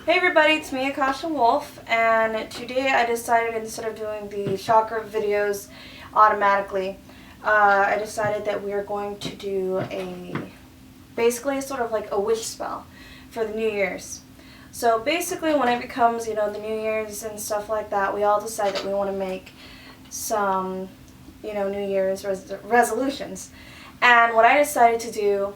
Hey everybody, it's me, AkashaWolf, and today I decided, instead of doing the chakra videos automatically, I decided that we are going to do basically sort of like a wish spell for the New Year's. So basically when it becomes, the New Year's and stuff like that, we all decide that we want to make some, New Year's resolutions. And what I decided to do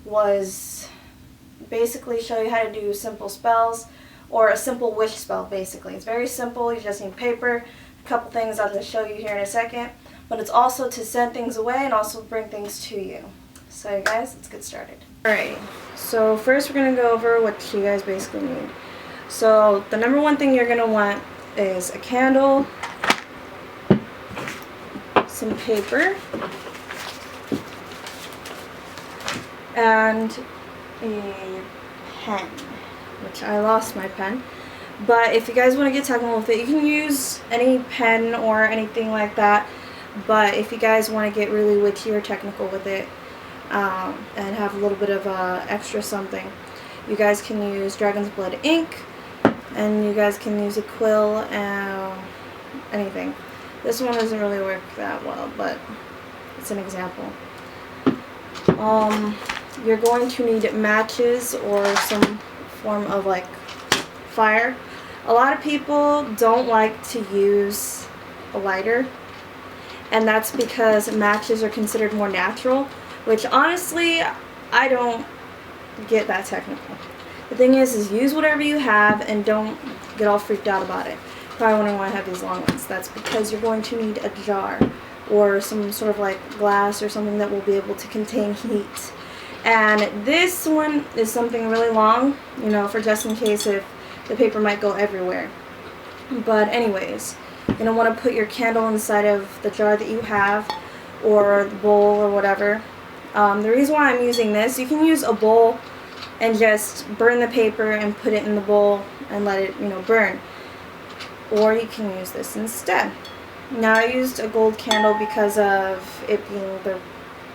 was basically show you how to do simple spells, or a simple wish spell. Basically, it's very simple. You just need paper, a couple things I'll just show you here in a second, but it's also to send things away and also bring things to you. So you guys, let's get started. Alright, so first we're going to go over what you guys basically need. So the number one thing you're going to want is a candle, some paper, and a pen, which I lost my pen. But if you guys want to get technical with it, you can use any pen or anything like that. But if you guys want to get really witchy or technical with it, and have a little bit of extra something, you guys can use Dragon's Blood ink, and you guys can use a quill and anything. This one doesn't really work that well, but it's an example. You're going to need matches or some form of like fire. A lot of people don't like to use a lighter, and that's because matches are considered more natural, which honestly I don't get that technical. The thing is use whatever you have and don't get all freaked out about it. Probably wondering why I have these long ones. That's because you're going to need a jar or some sort of like glass or something that will be able to contain heat. And this one is something really long, for just in case if the paper might go everywhere. But anyways, you're going to want to put your candle inside of the jar that you have, or the bowl or whatever. The reason why I'm using this, you can use a bowl and just burn the paper and put it in the bowl and let it, burn. Or you can use this instead. Now I used a gold candle because of it being the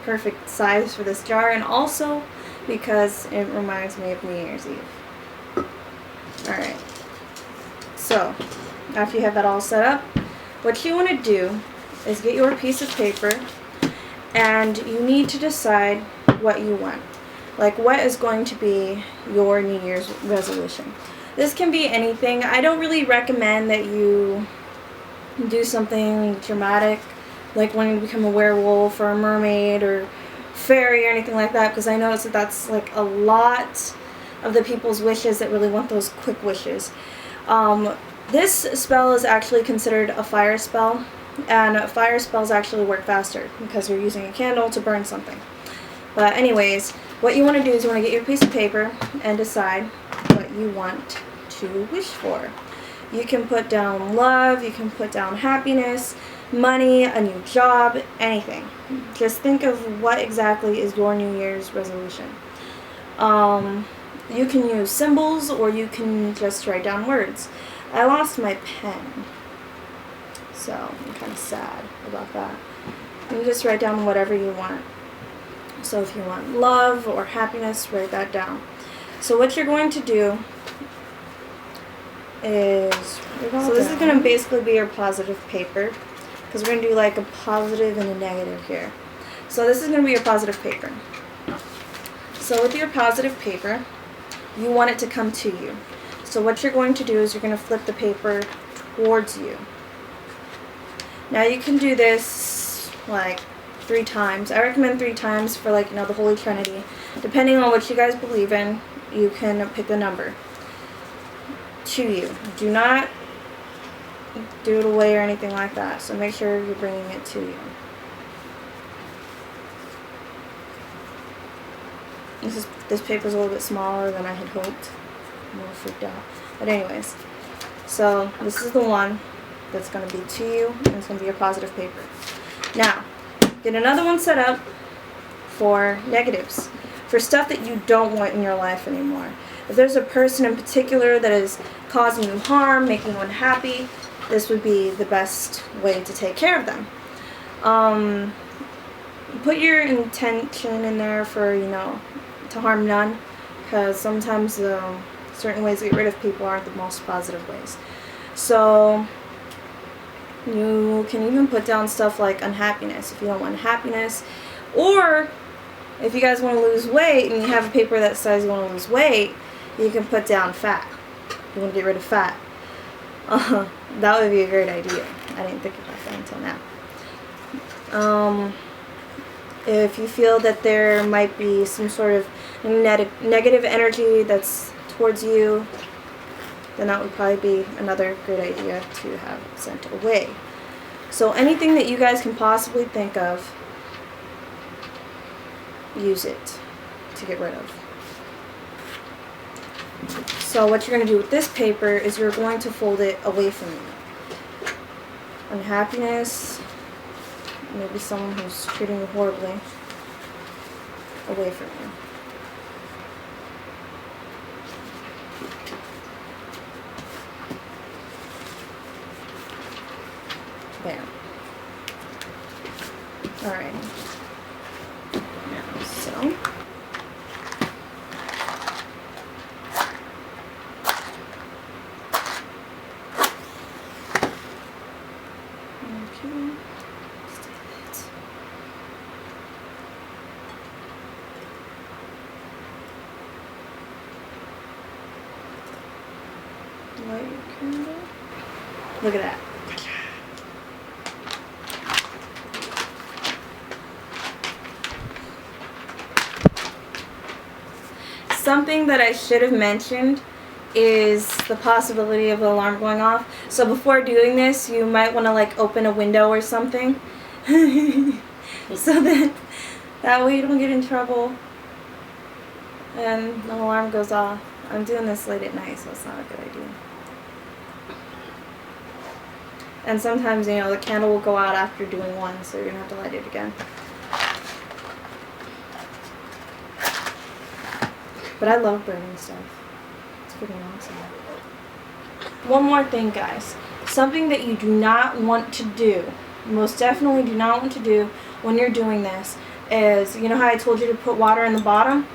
perfect size for this jar, and also because it reminds me of New Year's Eve. Alright, so after you have that all set up, what you want to do is get your piece of paper, and you need to decide what you want. Like, what is going to be your New Year's resolution. This can be anything. I don't really recommend that you do something dramatic, like wanting to become a werewolf or a mermaid or fairy or anything like that, because I notice that that's like a lot of the people's wishes that really want those quick wishes. This spell is actually considered a fire spell, and fire spells actually work faster because you're using a candle to burn something. But anyways, what you want to do is you want to get your piece of paper and decide what you want to wish for. You can put down love, you can put down happiness, money, a new job, anything. Just think of what exactly is your New Year's resolution. You can use symbols, or you can just write down words. I lost my pen, so I'm kind of sad about that. You can just write down whatever you want. So if you want love or happiness, write that down. So what you're going to do is, so this is going to basically be your positive paper, because we're going to do like a positive and a negative here. So this is going to be your positive paper. So with your positive paper, you want it to come to you. So what you're going to do is you're going to flip the paper towards you. Now you can do this like 3 times. I recommend 3 times for like, the Holy Trinity. Depending on what you guys believe in, you can pick a number to you. Do not do it away or anything like that. So make sure you're bringing it to you. This paper's a little bit smaller than I had hoped. I'm a little freaked out. But anyways, so this is the one that's going to be to you, and it's going to be your positive paper. Now, get another one set up for negatives, for stuff that you don't want in your life anymore. If there's a person in particular that is causing you harm, making you unhappy, this would be the best way to take care of them. Put your intention in there for, to harm none, because sometimes certain ways to get rid of people aren't the most positive ways. So you can even put down stuff like unhappiness if you don't want happiness, or if you guys want to lose weight and you have a paper that says you want to lose weight, you can put down fat. You want to get rid of fat. That would be a great idea. I didn't think about that until now. If you feel that there might be some sort of negative energy that's towards you, then that would probably be another great idea to have sent away. So anything that you guys can possibly think of, use it to get rid of. So what you're going to do with this paper is you're going to fold it away from you. Unhappiness, maybe someone who's treating you horribly, away from you. There. Alright. Now, so. Okay. Light your candle. Look at that. Something that I should have mentioned is the possibility of an alarm going off. So before doing this, you might want to like open a window or something. So that way you don't get in trouble and an alarm goes off. I'm doing this late at night, so it's not a good idea. And sometimes, you know, the candle will go out after doing one, so you're going to have to light it again. But I love burning stuff. It's freaking awesome. One more thing, guys. Something that you do not want to do, most definitely do not want to do when you're doing this, is, you know how I told you to put water in the bottom?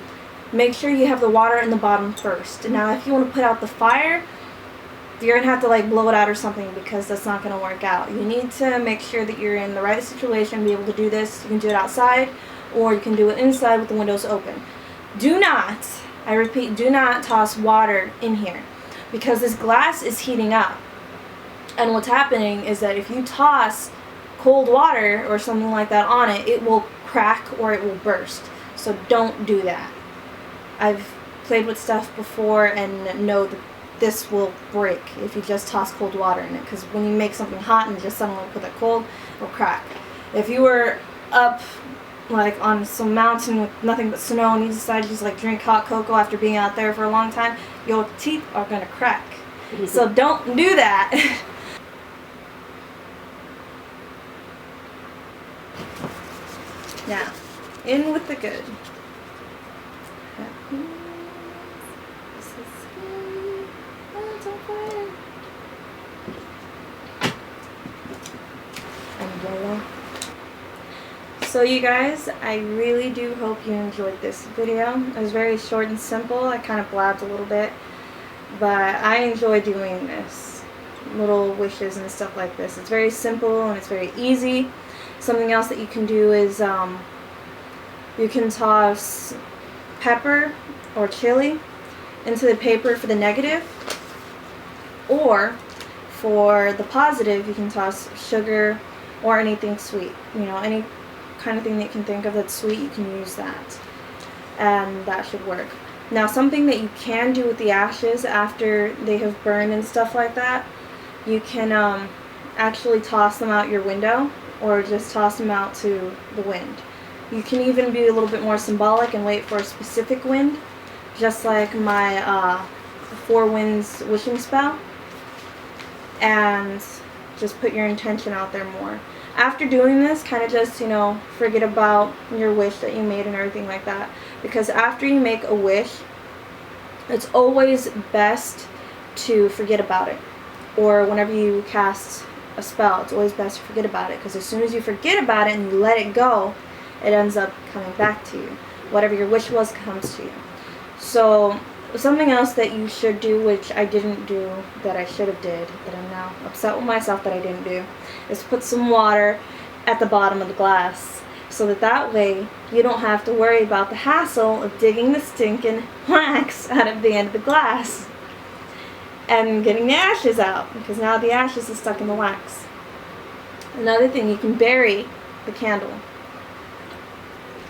Make sure you have the water in the bottom first. Now, if you want to put out the fire, you're going to have to like blow it out or something, because that's not going to work out. You need to make sure that you're in the right situation to be able to do this. You can do it outside, or you can do it inside with the windows open. Do not, I repeat, do not toss water in here, because this glass is heating up. And what's happening is that if you toss cold water or something like that on it, it will crack or it will burst. So don't do that. I've played with stuff before and know that this will break if you just toss cold water in it, because when you make something hot and just suddenly put it cold, it'll crack. If you were up like on some mountain with nothing but snow and you decide to just like drink hot cocoa after being out there for a long time, your teeth are going to crack. So don't do that. Now, in with the good. So you guys, I really do hope you enjoyed this video. It was very short and simple. I kind of blabbed a little bit, but I enjoy doing this. Little wishes and stuff like this. It's very simple and it's very easy. Something else that you can do is you can toss pepper or chili into the paper for the negative, or for the positive you can toss sugar or anything sweet. You know, any kind of thing that you can think of that's sweet, you can use that, and that should work. Now, something that you can do with the ashes after they have burned and stuff like that, you can actually toss them out your window, or just toss them out to the wind. You can even be a little bit more symbolic and wait for a specific wind, just like my 4 winds wishing spell, and just put your intention out there more. After doing this, kind of just, you know, forget about your wish that you made and everything like that, because after you make a wish, it's always best to forget about it. Or whenever you cast a spell, it's always best to forget about it, because as soon as you forget about it and you let it go, it ends up coming back to you. Whatever your wish was comes to you. So Something else that you should do, which I didn't do, that I should have did, that I'm now upset with myself that I didn't do, is put some water at the bottom of the glass, so that way you don't have to worry about the hassle of digging the stinking wax out of the end of the glass and getting the ashes out, because now the ashes are stuck in the wax. Another thing, you can bury the candle,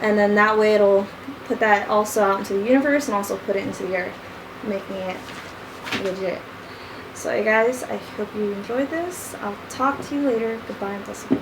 and then that way it'll put that also out into the universe and also put it into the earth, making it legit. So, you guys, I hope you enjoyed this. I'll talk to you later. Goodbye and bless you.